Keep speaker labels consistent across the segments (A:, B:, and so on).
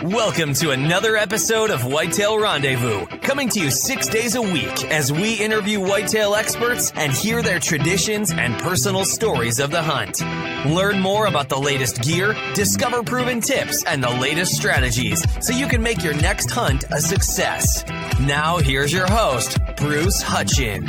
A: Welcome to another episode of Whitetail Rendezvous, coming to you 6 days a week as we interview whitetail experts and hear their traditions and personal stories of the hunt. Learn more about the latest gear, discover proven tips, and the latest strategies so you can make your next hunt a success. Now, here's your host, Bruce Hutchin.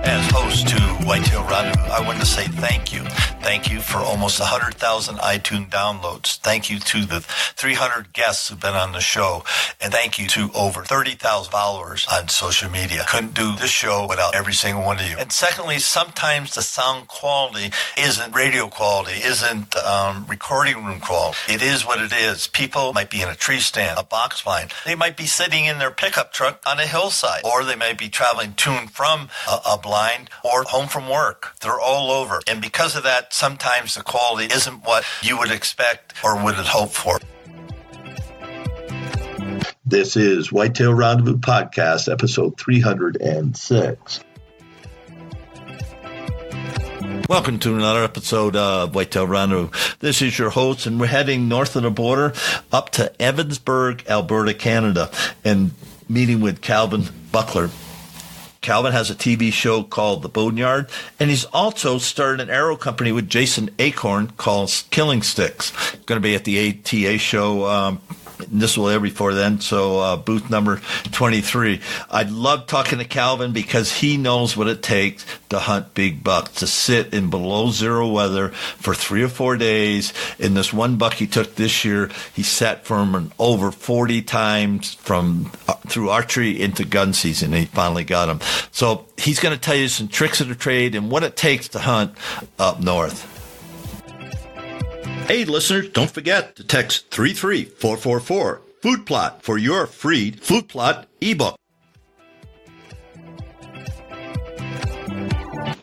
B: As host to Whitetail Rendezvous, I want to say thank you. Thank you for almost 100,000 iTunes downloads. Thank you to the 300 guests who've been on the show. And thank you to over 30,000 followers on social media. Couldn't do this show without every single one of you. And secondly, sometimes the sound quality isn't radio quality, isn't recording room quality. It is what it is. People might be in a tree stand, a box blind. They might be sitting in their pickup truck on a hillside, or they might be traveling to and from a blind or home from work. They're all over. And because of that, sometimes the quality isn't what you would expect or would have hoped for.
C: This is Whitetail Rendezvous Podcast, episode 306.
B: Welcome to another episode of Whitetail Rendezvous. This is your host, and we're heading north of the border up to Evansburg, Alberta, Canada, and meeting with Calvin Buckler. Calvin has a TV show called The Boneyard, and he's also started an arrow company with Jason Acorn called Killing Sticks. Going to be at the ATA show. This will air before then, so booth number 23. I love talking to Calvin because he knows what it takes to hunt big bucks, to sit in below zero weather for 3 or 4 days. In this one buck he took this year, he sat for him over 40 times from through archery into gun season, and he finally got him. So he's going to tell you some tricks of the trade and what it takes to hunt up north.
C: Hey, listeners, don't forget to text 33444 Food Plot for your free Food Plot ebook.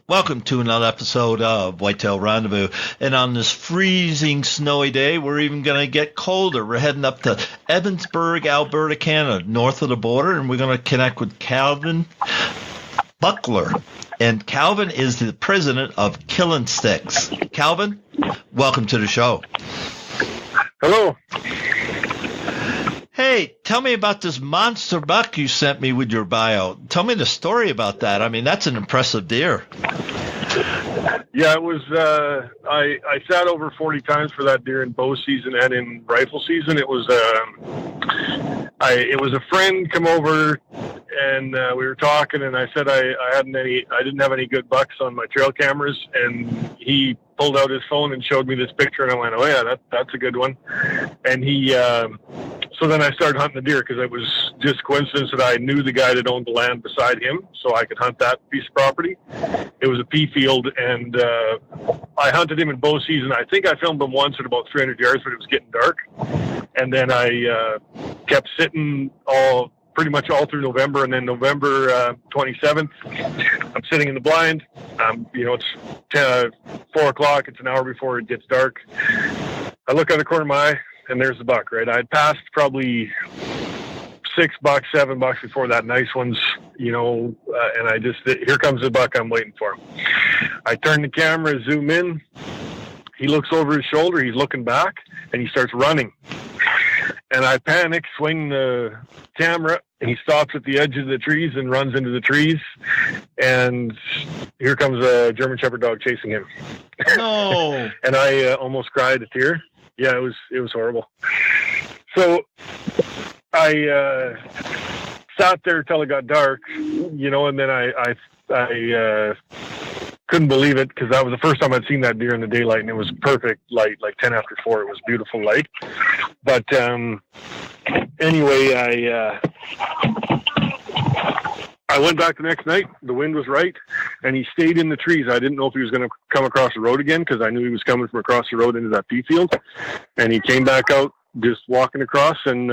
B: Welcome to another episode of Whitetail Rendezvous. And on this freezing, snowy day, we're even going to get colder. We're heading up to Evansburg, Alberta, Canada, north of the border, and we're going to connect with Calvin Buckler. And Calvin is the president of Killing Sticks. Calvin, welcome to the show.
D: Hello.
B: Hey, tell me about this monster buck you sent me with your bio. Tell me the story about that. I mean, that's an impressive deer.
D: Yeah, it was, I sat over 40 times for that deer in bow season and in rifle season. It was, it was a friend come over and we were talking, and I said I didn't have any good bucks on my trail cameras, and he pulled out his phone and showed me this picture, and I went, oh yeah, that's a good one. And he, so then I started hunting the deer because it was just coincidence that I knew the guy that owned the land beside him, so I could hunt that piece of property. It was a pea field, and I hunted him in bow season. I think I filmed him once at about 300 yards, but it was getting dark. And then I kept sitting pretty much all through November, and then November 27th, I'm sitting in the blind. It's 4 o'clock. It's an hour before it gets dark. I look out the corner of my eye, and there's the buck, right? I'd passed probably 6 bucks, 7 bucks before that. Nice ones, and here comes the buck I'm waiting for. I turn the camera, zoom in. He looks over his shoulder. He's looking back, and he starts running. And I panic, swing the camera, and he stops at the edge of the trees and runs into the trees. And here comes a German Shepherd dog chasing him.
B: No.
D: And I almost cried a tear. Yeah, it was horrible. So I sat there till it got dark, and then I couldn't believe it because that was the first time I'd seen that deer in the daylight, and it was perfect light, like 10 after 4. It was beautiful light. But anyway, I went back the next night. The wind was right, and he stayed in the trees. I didn't know if he was going to come across the road again because I knew he was coming from across the road into that pea field. And he came back out just walking across, and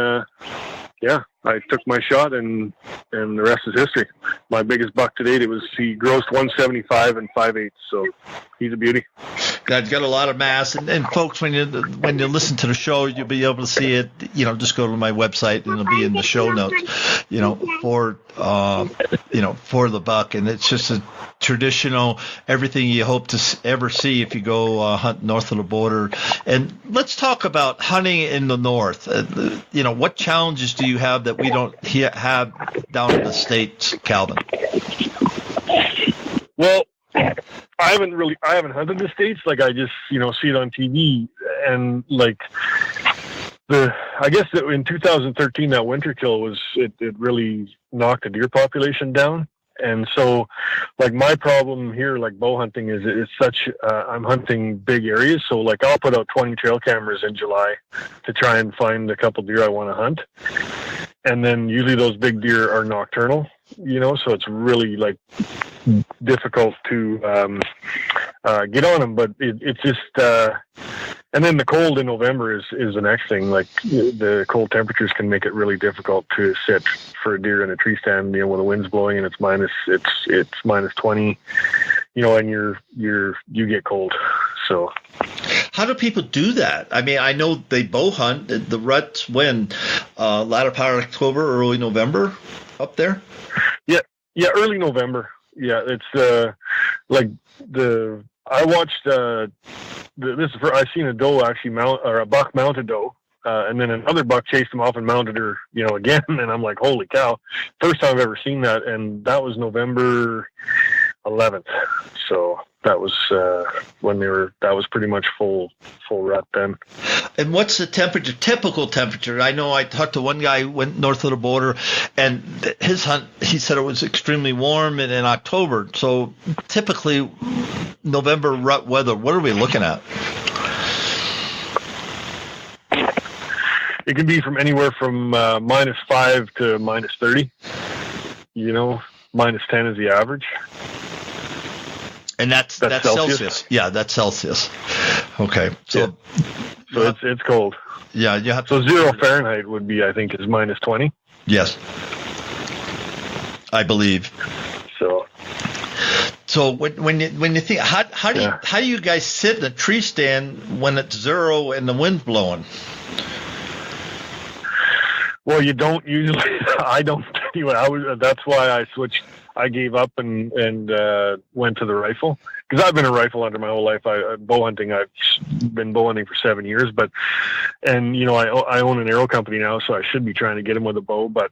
D: I took my shot, and the rest is history. My biggest buck to date, he grossed 175 and 5/8, so he's a beauty.
B: Got a lot of mass, and folks, when you listen to the show, you'll be able to see it. Just go to my website, and it'll be in the show notes. For the buck, and it's just a traditional everything you hope to ever see if you go hunt north of the border. And let's talk about hunting in the north. What challenges do you have that we don't have down in the States, Calvin?
D: Well, I haven't hunted the States. Like, I just, see it on TV, and like I guess that in 2013, that winter kill it really knocked the deer population down. And so, like, my problem here, like bow hunting, is it's such, I'm hunting big areas. So, like, I'll put out 20 trail cameras in July to try and find a couple deer I want to hunt. And then usually those big deer are nocturnal, so it's really, like, difficult to get on them. But it's just, and then the cold in November is the next thing. Like, the cold temperatures can make it really difficult to sit for a deer in a tree stand, when the wind's blowing and it's minus 20, and you get cold. So
B: how do people do that? I mean, I know they bow hunt. The rut's when? Latter part of October, early November up there?
D: Yeah, early November. Yeah, it's I watched I seen a doe actually a buck mount a doe, and then another buck chased him off and mounted her, again. And I'm like, holy cow! First time I've ever seen that, and that was November 11th. So that was that was pretty much full rut then.
B: And what's the typical temperature? I know I talked to one guy who went north of the border, and his hunt, he said it was extremely warm in October. So typically November rut weather, what are we looking at?
D: It can be from anywhere from -5 to -30. -10 is the average.
B: And that's Celsius. Yeah, that's Celsius. Okay. So
D: it's cold.
B: Yeah, you have
D: so 0 Fahrenheit would be, I think, is -20.
B: Yes. I believe. So when you think, how do you guys sit in a tree stand when it's 0 and the wind's blowing?
D: Well, you don't usually. I don't. Anyway, that's why I switched. I gave up and went to the rifle, because I've been a rifle hunter my whole life. Bow hunting, I've been bow hunting for 7 years, I own an arrow company now, so I should be trying to get him with a bow, but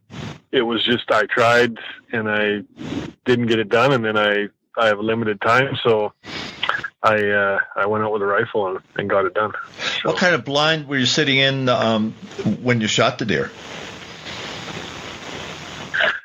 D: it was just, I tried and I didn't get it done, and then I have a limited time, so I went out with a rifle and got it done. So.
B: What kind of blind were you sitting in when you shot the deer?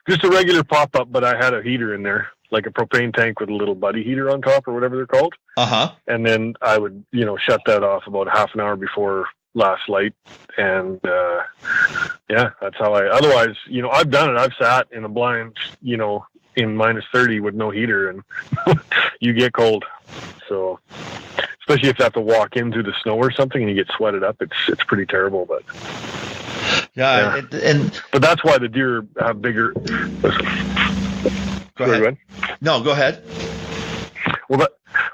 D: Just a regular pop-up, but I had a heater in there, like a propane tank with a little buddy heater on top, or whatever they're called.
B: Uh-huh.
D: And then I would, shut that off about half an hour before last light. And, that's how otherwise, I've done it. I've sat in a blind, in -30 with no heater, and you get cold. So, especially if you have to walk in through the snow or something and you get sweated up, it's pretty terrible, but...
B: Yeah.
D: But that's why the deer have bigger.
B: Go ahead. No, go ahead.
D: Well,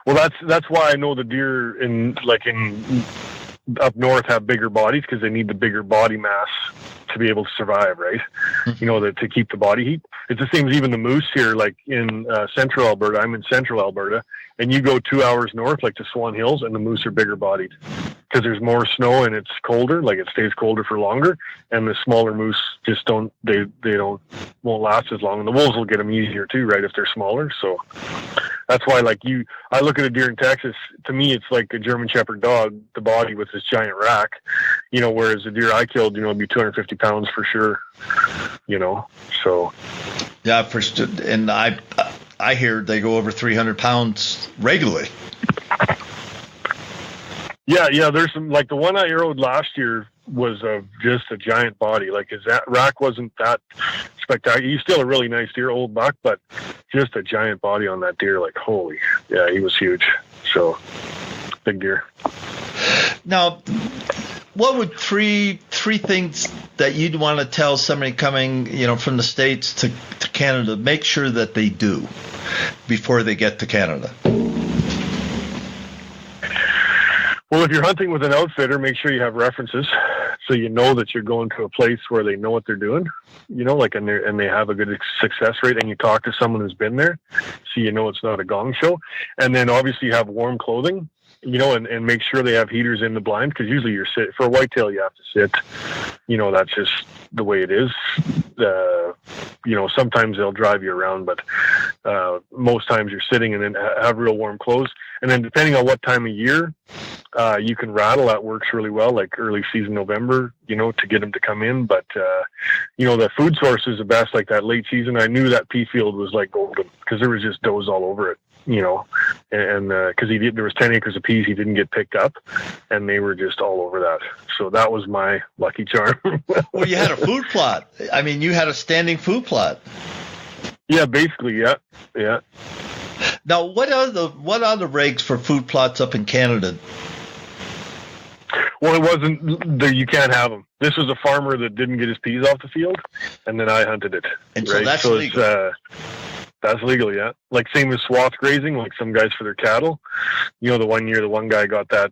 D: that's why I know the deer in up north have bigger bodies, because they need the bigger body mass to be able to survive, right? Mm-hmm. To keep the body heat. It's the same as even the moose here, like in central Alberta. I'm in central Alberta, and you go 2 hours north, like to Swan Hills, and the moose are bigger bodied, because there's more snow and it's colder, like it stays colder for longer, and the smaller moose just won't last as long, and the wolves will get them easier too, right, if they're smaller. So that's why, I look at a deer in Texas, to me it's like a German Shepherd dog, the body with this giant rack, whereas the deer I killed, it'd be 250 pounds for sure, so.
B: Yeah, and I hear they go over 300 pounds regularly.
D: Yeah, there's some, like the one I arrowed last year was just a giant body. Like his rack wasn't that spectacular. He's still a really nice deer, old buck, but just a giant body on that deer. Like, holy, yeah, he was huge. So, big deer.
B: Now, what would three things that you'd want to tell somebody coming, from the States to Canada, make sure that they do before they get to Canada?
D: Well, if you're hunting with an outfitter, make sure you have references, so you know that you're going to a place where they know what they're doing. Like and they have a good success rate, and you talk to someone who's been there, so you know it's not a gong show. And then obviously you have warm clothing, and make sure they have heaters in the blind, because usually for a whitetail you have to sit. That's just the way it is. Sometimes they'll drive you around, but most times you're sitting, and then have real warm clothes. And then depending on what time of year, you can rattle. That works really well, like early season November, to get them to come in. But, the food source is the best, like that late season. I knew that pea field was like golden, because there was just does all over it, and because there was 10 acres of peas he didn't get picked up, and they were just all over that. So that was my lucky charm.
B: Well, you had a food plot. I mean, you had a standing food plot.
D: Yeah, basically, yeah.
B: Now, what are the regs for food plots up in Canada?
D: Well, it wasn't. You can't have them. This was a farmer that didn't get his peas off the field, and then I hunted it.
B: And so that's legal.
D: That's legal, yeah. Like same as swath grazing, like some guys for their cattle. The one year, the one guy got that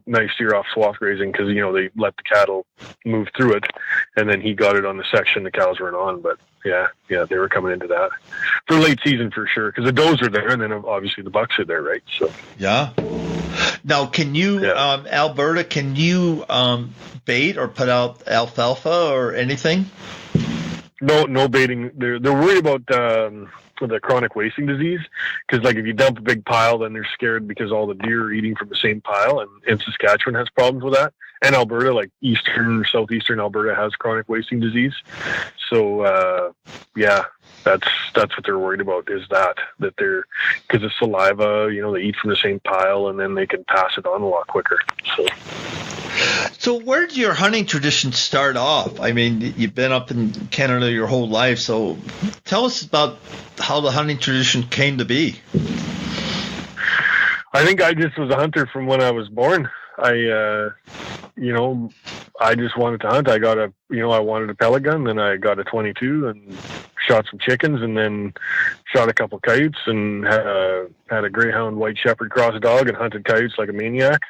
D: nice deer off swath grazing because, they let the cattle move through it, and then he got it on the section the cows weren't on. But yeah, they were coming into that for late season for sure, because the does are there, and then obviously the bucks are there, right? So yeah.
B: Now, can you, Alberta, can you bait or put out alfalfa or anything?
D: No baiting. They're worried about the chronic wasting disease, because like if you dump a big pile, then they're scared because all the deer are eating from the same pile, and Saskatchewan has problems with that, and Alberta, like eastern or southeastern Alberta, has chronic wasting disease. So that's what they're worried about, is that they're, because of saliva, they eat from the same pile, and then they can pass it on a lot quicker.
B: So where did your hunting tradition start off? I mean, you've been up in Canada your whole life, so tell us about how the hunting tradition came to be.
D: I think I just was a hunter from when I was born. I just wanted to hunt. I wanted a pellet gun, then I got a 22 and shot some chickens, and then shot a couple coyotes, and had a greyhound white shepherd cross dog, and hunted coyotes like a maniac.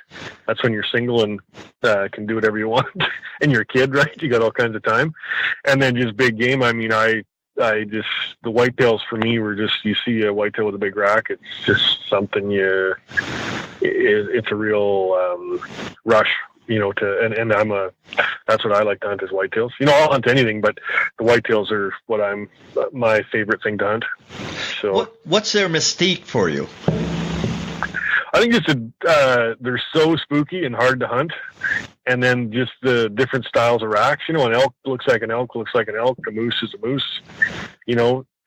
D: That's when you're single and can do whatever you want, and you're a kid, right? You got all kinds of time. And then just big game. I mean, the whitetails for me were just, you see a whitetail with a big rack, it's just something it's a real rush, and that's what I like to hunt, is whitetails. I'll hunt anything, but the whitetails are my favorite thing to hunt. So
B: what's their mystique for you?
D: I think they're so spooky and hard to hunt. And then just the different styles of racks, an elk looks like an elk, a moose is a moose,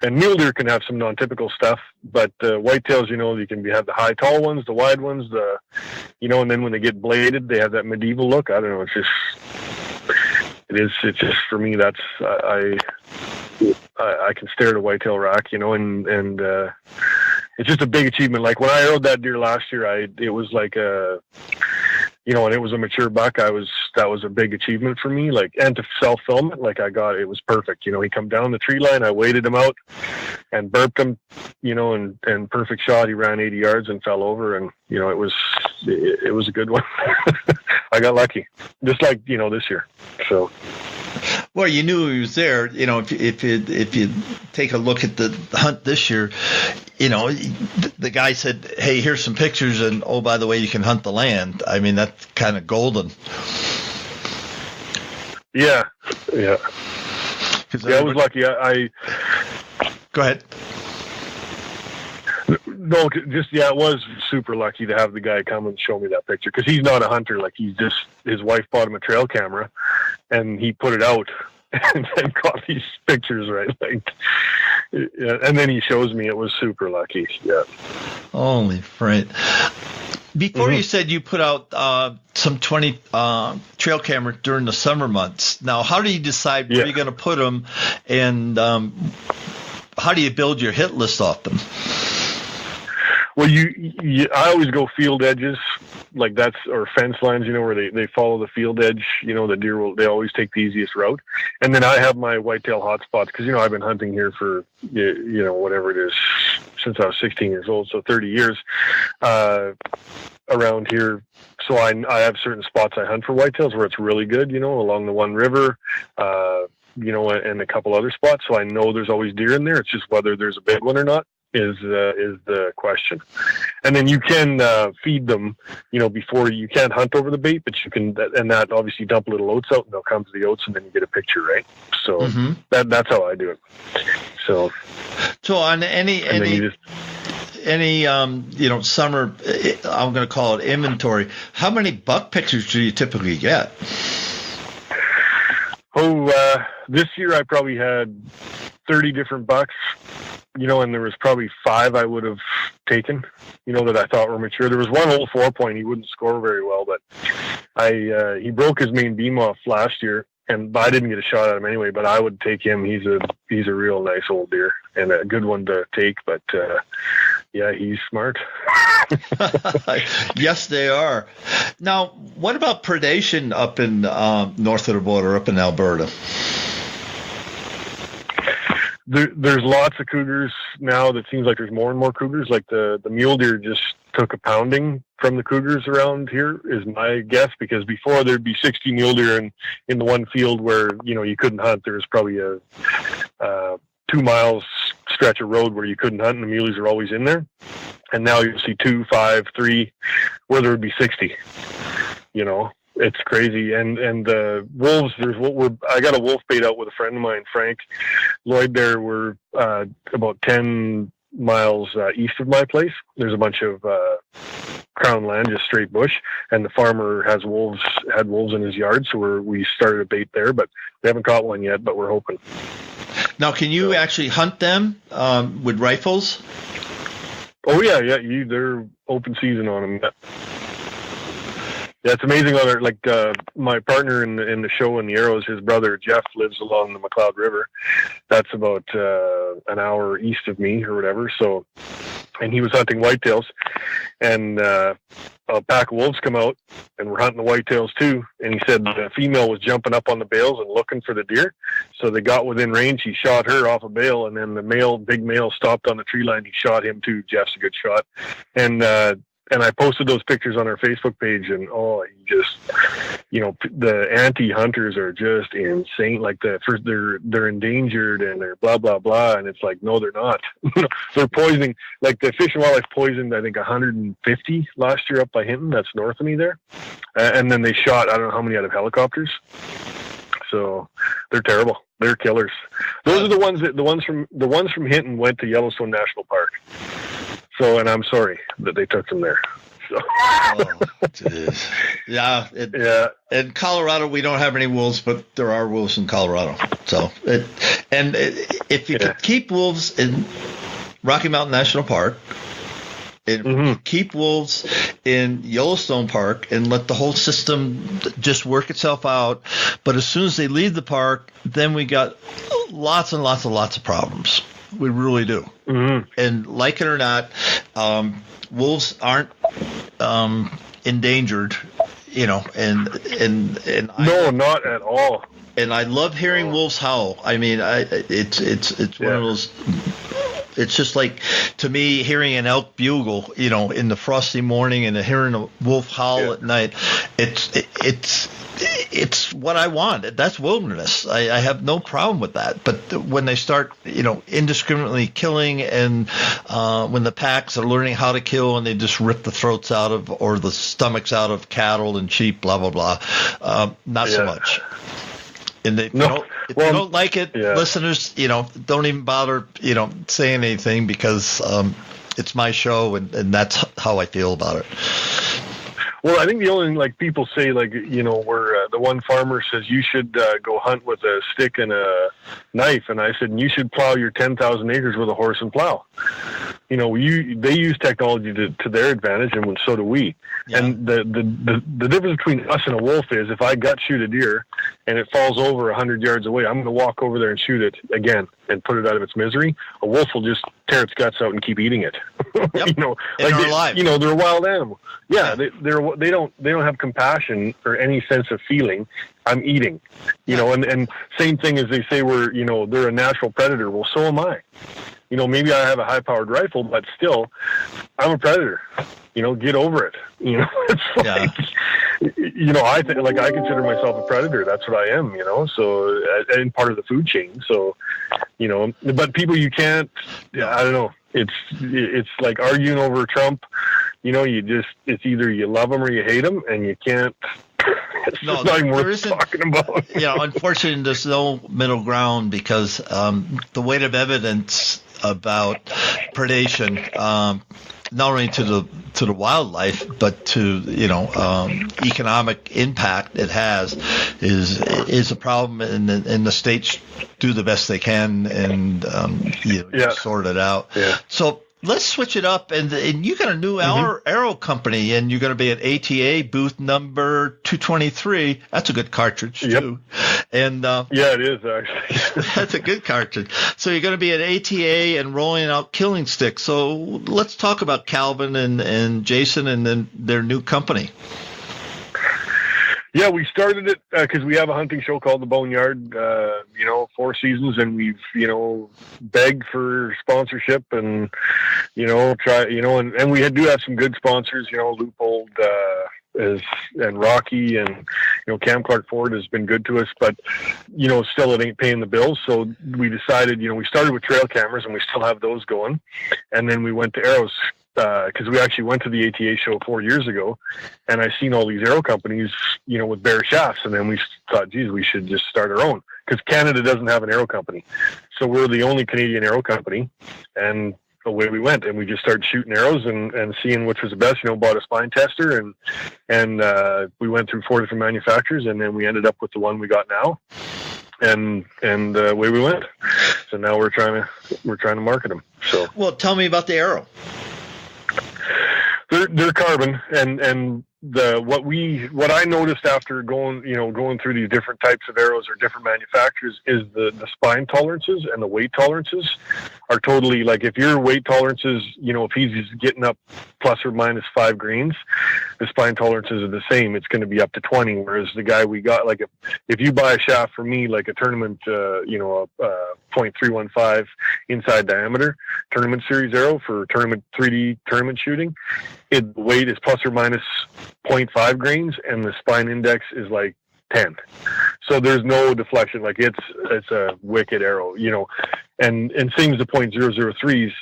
D: and mule deer can have some non-typical stuff, but whitetails, you can have the high, tall ones, the wide ones, and then when they get bladed, they have that medieval look. I don't know. It's just for me, that's, I can stare at a whitetail rack, and it's just a big achievement. Like when I arrowed that deer last year, it was like and it was a mature buck. That was a big achievement for me. Like, and to self-film it, it was perfect. He come down the tree line, I waited him out and burped him, and perfect shot. He ran 80 yards and fell over, and it was a good one. I got lucky, just like this year. So.
B: Well, you knew he was there. If you take a look at the hunt this year, the guy said, "Hey, here's some pictures, and oh, by the way, you can hunt the land." I mean, that's kind of golden.
D: Yeah. I was lucky. I
B: go ahead.
D: No, it was super lucky to have the guy come and show me that picture, because he's not a hunter. Like, his wife bought him a trail camera, and he put it out and then got these pictures, right? And then he shows me. It was super lucky. Yeah.
B: Holy fright. Before you said you put out some 20 trail cameras during the summer months. Now, how do you decide where you're going to put them, and how do you build your hit list off them?
D: Well, I always go field edges, like that's, or fence lines, where they follow the field edge. The deer they always take the easiest route. And then I have my whitetail hotspots because, I've been hunting here for, whatever it is, since I was 16 years old, so 30 years around here. So I have certain spots I hunt for whitetails where it's really good, along the one river, and a couple other spots. So I know there's always deer in there. It's just whether there's a big one or not is the question. And then you can feed them, before. You can't hunt over the bait, but you can, and that obviously dump little oats out, and they'll come to the oats, and then you get a picture, right? So that's how I do it. So
B: on any summer, I'm going to call it inventory, how many buck pictures do you typically get?
D: This year I probably had 30 different bucks, and there was probably 5 I would have taken, that I thought were mature. There was one old 4-point, he wouldn't score very well, but he broke his main beam off last year, but I didn't get a shot at him anyway, but I would take him. He's a real nice old deer and a good one to take, but yeah, he's smart.
B: Yes, they are. Now, what about predation up in north of the border, up in Alberta?
D: There's lots of cougars now. That seems like there's more and more cougars. Like the mule deer just took a pounding from the cougars around here, is my guess, because before there'd be 60 mule deer in the one field where, you couldn't hunt. There was probably a 2 miles stretch of road where you couldn't hunt, and the muleys are always in there. And now you'll see 2, 5, 3, where there would be 60. It's crazy. And the wolves, I got a wolf bait out with a friend of mine, Frank Lloyd. There were about 10 miles east of my place. There's a bunch of crown land, just straight bush, and the farmer had wolves in his yard, so we started a bait there, but we haven't caught one yet, but we're hoping.
B: Now, can you actually hunt them with rifles?
D: Oh yeah, they're open season on them. Yeah, it's amazing. My partner in the show in the arrows, his brother Jeff lives along the McLeod River. That's about an hour east of me or whatever. So, and he was hunting whitetails, and a pack of wolves come out, and we're hunting the whitetails too. And he said the female was jumping up on the bales and looking for the deer. So they got within range. He shot her off a bale, and then the big male stopped on the tree line. He shot him too. Jeff's a good shot, and I posted those pictures on our Facebook page, and the anti-hunters are just insane. Like they're endangered and they're blah blah blah, and it's like, no, they're not. They're poisoning. Like the Fish and Wildlife poisoned, I think 150 last year up by Hinton. That's north of me there, and then they shot I don't know how many out of helicopters. So they're terrible. They're killers. Those are the ones from Hinton went to Yellowstone National Park. So, and I'm sorry that they took them there. So.
B: Yeah. In Colorado, we don't have any wolves, but there are wolves in Colorado. So, if you could keep wolves in Rocky Mountain National Park, and keep wolves in Yellowstone Park, and let the whole system just work itself out. But as soon as they leave the park, then we got lots and lots and lots of problems. We really do. And like it or not, wolves aren't endangered, and
D: no, not at all.
B: And I love hearing wolves howl. I mean, it's one of those. It's just like, to me, hearing an elk bugle, in the frosty morning, and hearing a wolf howl at night. It's what I want. That's wilderness. I have no problem with that. But when they start, indiscriminately killing, and when the packs are learning how to kill, and they just rip the throats out of, or the stomachs out of cattle and sheep, blah, blah, blah, not so much. And if you don't like it, listeners, don't even bother, saying anything, because it's my show, and that's how I feel about it.
D: Well, I think the only, people say, where the one farmer says you should go hunt with a stick and a knife, and I said, you should plow your 10,000 acres with a horse and plow. They use technology to their advantage, and so do we. Yeah. And the difference between us and a wolf is, if I gut shoot a deer and it falls over 100 yards away, I'm going to walk over there and shoot it again. and put it out of its misery, a wolf will just tear its guts out and keep eating it.
B: Yep.
D: You know,
B: and they're alive.
D: You know, they're a wild animal. Yeah, they don't have compassion or any sense of feeling. I'm eating, you know, and same thing as they say they're a natural predator. Well, so am I. You know, maybe I have a high-powered rifle, but still, I'm a predator. You know, get over it. You know, it's like, you know, I consider myself a predator. That's what I am. You know, so and part of the food chain. So, you know, but people, you can't. I don't know. It's like arguing over Trump. You know, it's either you love him or you hate him, and you can't. It's not even worth talking about.
B: Yeah, unfortunately, there's no middle ground because the weight of evidence about predation, not only to the wildlife but to economic impact it has, is a problem, and the states do the best they can and sort it out. Yeah. So let's switch it up, and you got a new arrow company, and you're going to be at ATA booth number 223. That's a good cartridge too. And yeah,
D: it is actually.
B: That's a good cartridge. So you're going to be at ATA and rolling out Killing Stick. So let's talk about Calvin and Jason and then their new company.
D: Yeah, we started it because we have a hunting show called the Boneyard, 4 seasons, and we've, begged for sponsorship and, and we do have some good sponsors, Loopold, and Rocky and, Cam Clark Ford has been good to us, but, still it ain't paying the bills. So we decided, we started with trail cameras and we still have those going. And then we went to arrows. Because we actually went to the ATA show 4 years ago, and I seen all these arrow companies, with bare shafts, and then we thought, geez, we should just start our own, because Canada doesn't have an arrow company, so we're the only Canadian arrow company, and away we went, and we just started shooting arrows and seeing which was the best. Bought a spine tester, and we went through 4 different manufacturers, and then we ended up with the one we got now. And away we went. So now we're trying to market them. So,
B: well, tell me about the arrow.
D: They're carbon, and what I noticed after going through these different types of arrows or different manufacturers is the spine tolerances and the weight tolerances are totally, like, if your weight tolerances, if he's getting up plus or minus 5 grains, the spine tolerances are the same. It's going to be up to 20. Whereas the guy we got, like, if you buy a shaft from me, like a tournament, a 0.315 inside diameter tournament series arrow for 3D tournament shooting, the weight is plus or minus 0.5 grains, and the spine index is like 10. So there's no deflection. Like, it's a wicked arrow, and same as the .003s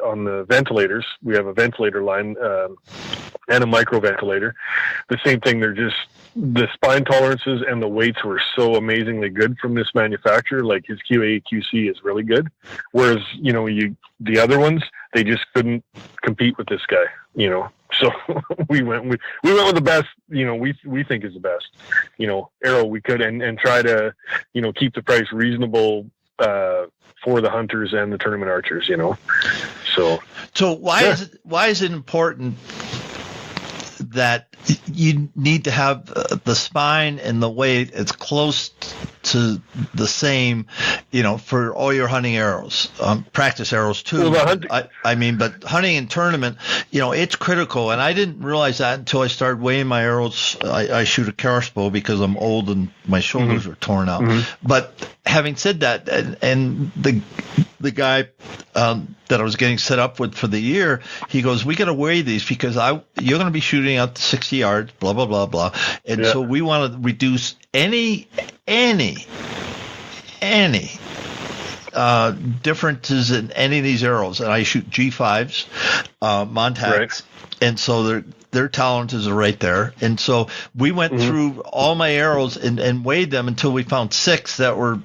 D: on the ventilators. We have a ventilator line and a micro ventilator. The same thing. They're just, the spine tolerances and the weights were so amazingly good from this manufacturer. Like, his QA/QC is really good. Whereas, the other ones, they just couldn't compete with this guy, So we went with the best, we think is the best, arrow we could, and try to, keep the price reasonable for the hunters and the tournament archers, So
B: why is it important that you need to have the spine and the weight it's close to the same, for all your hunting arrows, practice arrows too. Well, but hunting and tournament, it's critical. And I didn't realize that until I started weighing my arrows. I shoot a crossbow because I'm old and my shoulders are torn out. But having said that, and the guy that I was getting set up with for the year, he goes, we got to weigh these because you're going to be shooting out to 60 yards, blah, blah, blah, blah. And so we want to reduce any differences in any of these arrows. And I shoot G5s, Montags, right. And so their tolerances are right there. And so we went through all my arrows and weighed them until we found 6 that were,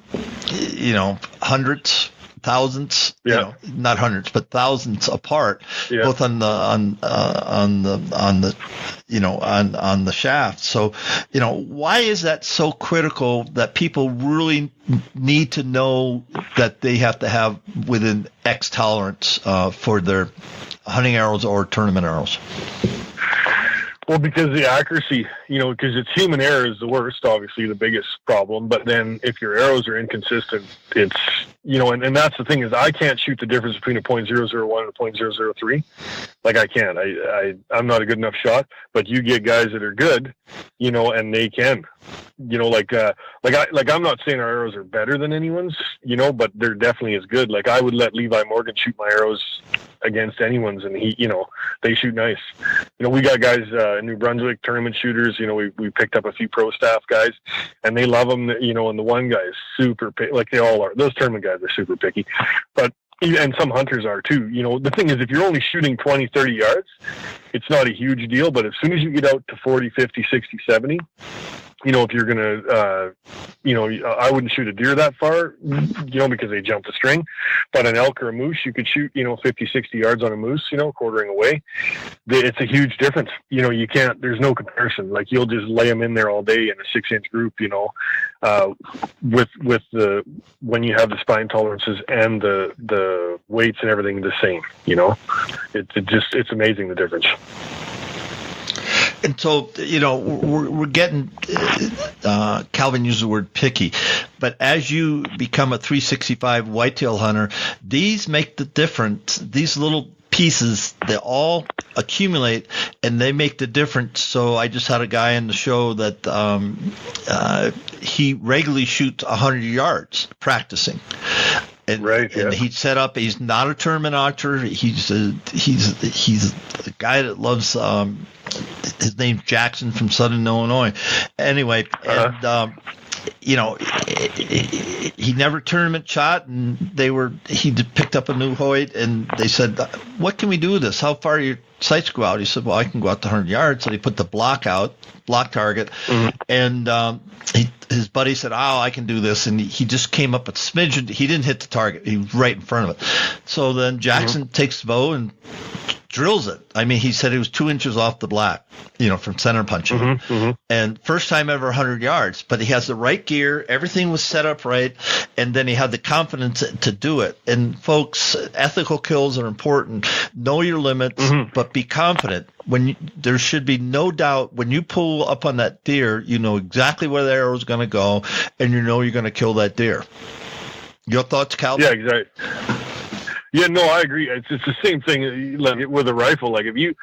B: hundreds, thousands, not hundreds, but thousands apart, both on the shaft. So, why is that so critical that people really need to know that they have to have within X tolerance for their hunting arrows or tournament arrows?
D: Well, because the accuracy, because it's human error is the worst, obviously the biggest problem. But then if your arrows are inconsistent, it's and that's the thing is I can't shoot the difference between a .001 and a .003. Like I can't. I'm not a good enough shot. But you get guys that are good, and they can. I'm not saying our arrows are better than anyone's, but they're definitely as good. Like I would let Levi Morgan shoot my arrows against anyone's, and they shoot nice. We got guys in New Brunswick, tournament shooters. We picked up a few pro staff guys, and they love them. And the one guy is super picky, like they all are. Those tournament guys are super picky, and some hunters are too. The thing is, if you're only shooting 20, 30 yards, it's not a huge deal. But as soon as you get out to 40, 50, 60, 70, if you're going to, I wouldn't shoot a deer that far, because they jump the string. But an elk or a moose, you could shoot, 50, 60 yards on a moose, quartering away. It's a huge difference. You can't, there's no comparison. Like you'll just lay them in there all day in a 6-inch group, when you have the spine tolerances and the weights and everything the same, it's amazing the difference.
B: And so, we're getting, Calvin used the word picky, but as you become a 365 whitetail hunter, these make the difference. These little pieces, they all accumulate and they make the difference. So I just had a guy on the show that he regularly shoots 100 yards practicing. And he'd set up. He's not a tournament archer. He's a guy that loves. His name's Jackson from Southern Illinois. Anyway, and he never tournament shot, and he picked up a new Hoyt, and they said, "What can we do with this? How far your sights go out?" He said, "Well, I can go out to 100 yards." So he put the block target, and his buddy said, "Oh, I can do this," and he just came up a smidgen. He didn't hit the target; he was right in front of it. So then Jackson takes the bow and drills it. I mean, he said it was 2 inches off the black, from center punching. And first time ever 100 yards, but he has the right gear. Everything was set up right. And then he had the confidence to do it. And folks, ethical kills are important. Know your limits, but be confident. There should be no doubt when you pull up on that deer, you know exactly where the arrow is going to go, and you're going to kill that deer. Your thoughts, Calvin?
D: Yeah, exactly. Yeah, no, I agree. It's the same thing like with a rifle. Like if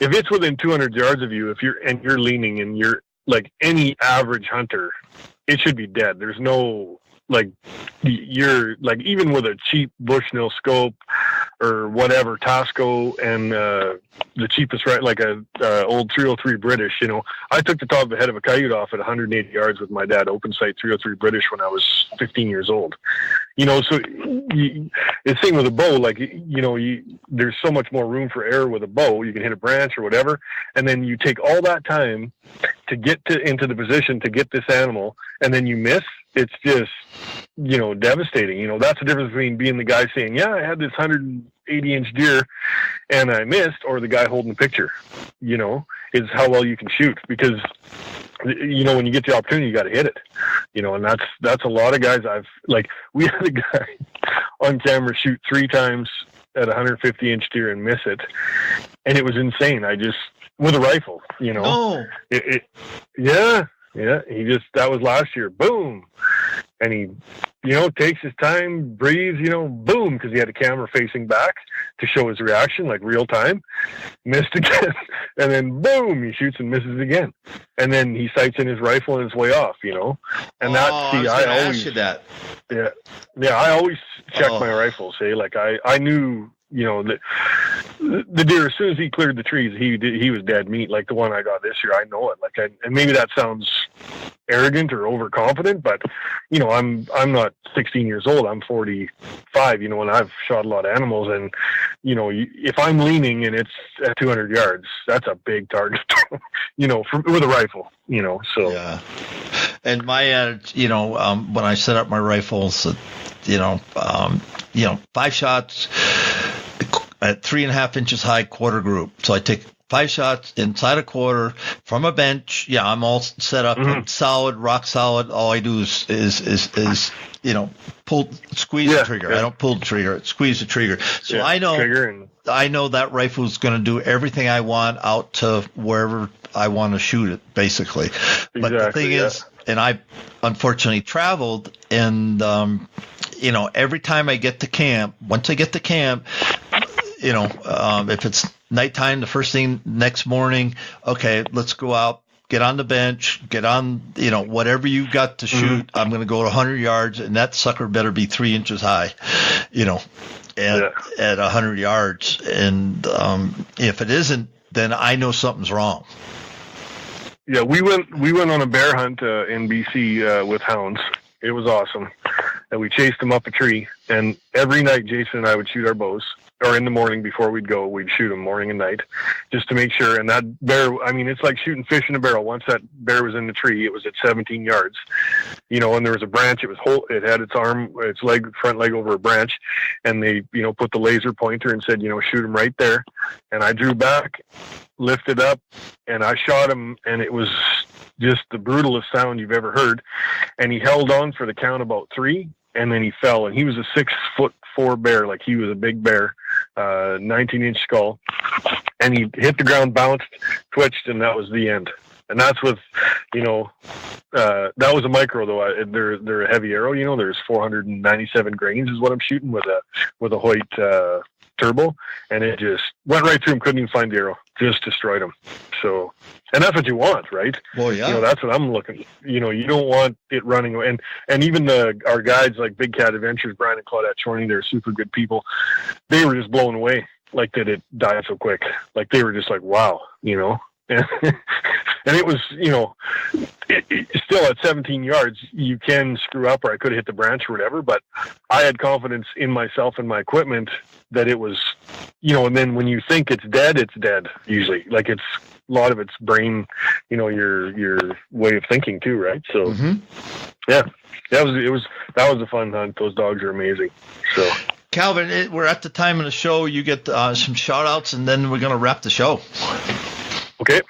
D: it's within 200 yards of you, if you're leaning and you're like any average hunter, it should be dead. There's no you're like even with a cheap Bushnell scope or whatever Tasco and the cheapest like a old 303 British. I took the top of the head of a coyote off at 180 yards with my dad, open sight 303 British when I was 15 years old. So it's the same with a bow. Like there's so much more room for error with a bow. You can hit a branch or whatever, and then you take all that time to get into the position to get this animal, and then you miss. It's just, devastating. That's the difference between being the guy saying, yeah, I had this 180-inch deer and I missed, or the guy holding the picture, is how well you can shoot. Because, when you get the opportunity, you got to hit it, and that's a lot of guys. We had a guy on camera shoot 3 times at a 150-inch deer and miss it. And it was insane. With a rifle,
B: Oh.
D: Yeah, that was last year. Boom. And he, takes his time, breathes, boom, because he had a camera facing back to show his reaction, like real time. Missed again. And then boom, he shoots and misses again. And then he sights in his rifle and it's way off, And
B: I always ask you that.
D: Yeah, I always check my rifles. I knew, the deer, as soon as he cleared the trees, he was dead meat. Like the one I got this year, I know it. And maybe that sounds arrogant or overconfident, but I'm not 16 years old. I'm 45. And I've shot a lot of animals, and if I'm leaning and it's at 200 yards, that's a big target. With a rifle. So
B: yeah. And my when I set up my rifles, 5 shots at 3.5 inches high, quarter group. So I take 5 shots inside a quarter from a bench. Yeah, I'm all set up, solid, rock solid. All I do is squeeze the trigger. I don't pull the trigger, squeeze the trigger. So I know that rifle is going to do everything I want out to wherever I want to shoot it, basically. But the thing is, and I unfortunately traveled, and every time I get to camp, once I get to camp, if it's nighttime, the first thing next morning, okay, let's go out, get on the bench, get on, whatever you got to shoot. I'm going to go to 100 yards, and that sucker better be 3 inches high, at 100 yards. And if it isn't, then I know something's wrong.
D: Yeah, we went on a bear hunt in BC with hounds. It was awesome. And we chased them up a tree. And every night, Jason and I would shoot our bows. Or in the morning before we'd go, we'd shoot them morning and night, just to make sure. And that bear, it's like shooting fish in a barrel. Once that bear was in the tree, it was at 17 yards. And there was a branch. It had its front leg over a branch, and they, put the laser pointer and said, shoot him right there. And I drew back, lifted up, and I shot him, and it was just the brutalest sound you've ever heard. And he held on for the count about 3, and then he fell. And he was a 6'4" bear, like he was a big bear, 19-inch skull. And he hit the ground, bounced, twitched, and that was the end. And that's with, that was a micro though. They're a heavy arrow. There's 497 grains is what I'm shooting with a Hoyt turbo, and it just went right through him. Couldn't even find the arrow. Just destroyed him. So, and that's what you want, right?
B: Well, yeah.
D: That's what I'm looking. You don't want it running away. And even our guides like Big Cat Adventures, Brian and Claudette Chorney, they're super good people. They were just blown away, like that it died so quick. Like they were just like, wow, And it was, still at 17 yards, you can screw up, or I could have hit the branch or whatever, but I had confidence in myself and my equipment that it was, and then when you think it's dead usually. Like it's a lot of it's brain, your way of thinking too, right? So, yeah, that was a fun hunt. Those dogs are amazing. So.
B: Calvin, we're at the time of the show. You get some shout outs, and then we're going to wrap the show.
D: Okay.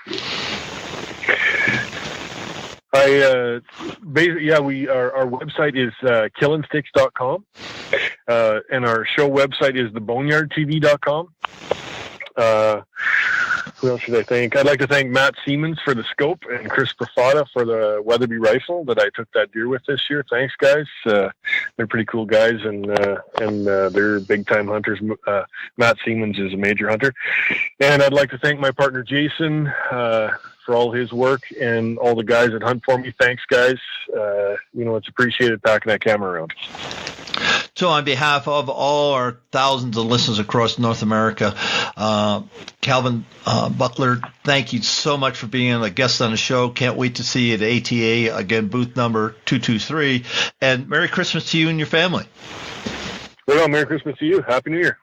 D: Our website is killinsticks.com, and our show website is theboneyardtv.com. Who else should I thank? I'd like to thank Matt Siemens for the scope and Chris Profata for the Weatherby rifle that I took that deer with this year. Thanks, guys. They're pretty cool guys, and they're big time hunters. Matt Siemens is a major hunter, and I'd like to thank my partner Jason for all his work and all the guys that hunt for me. Thanks, guys. It's appreciated packing that camera around.
B: So on behalf of all our thousands of listeners across North America, Calvin Buckler, thank you so much for being a guest on the show. Can't wait to see you at ATA, again, booth number 223. And Merry Christmas to you and your family.
D: Well, Merry Christmas to you. Happy New Year.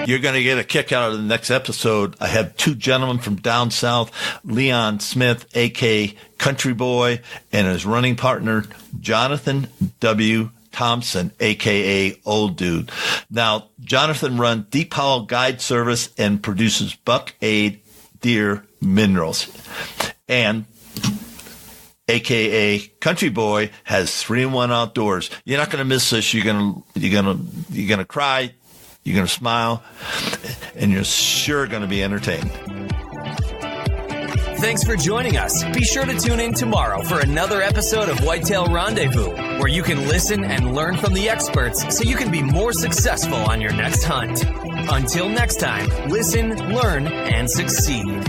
B: You're going to get a kick out of the next episode. I have 2 gentlemen from down south, Leon Smith, a.k.a. Country Boy, and his running partner, Jonathan W. Thompson, a.k.a. Old Dude. Now, Jonathan runs Deep Hollow Guide Service and produces Buck Aid Deer Minerals. And a.k.a. Country Boy has 3-in-1 Outdoors. You're not going to miss this. You're going to cry. You're going to smile, and you're sure going to be entertained.
A: Thanks for joining us. Be sure to tune in tomorrow for another episode of Whitetail Rendezvous, where you can listen and learn from the experts so you can be more successful on your next hunt. Until next time, listen, learn, and succeed.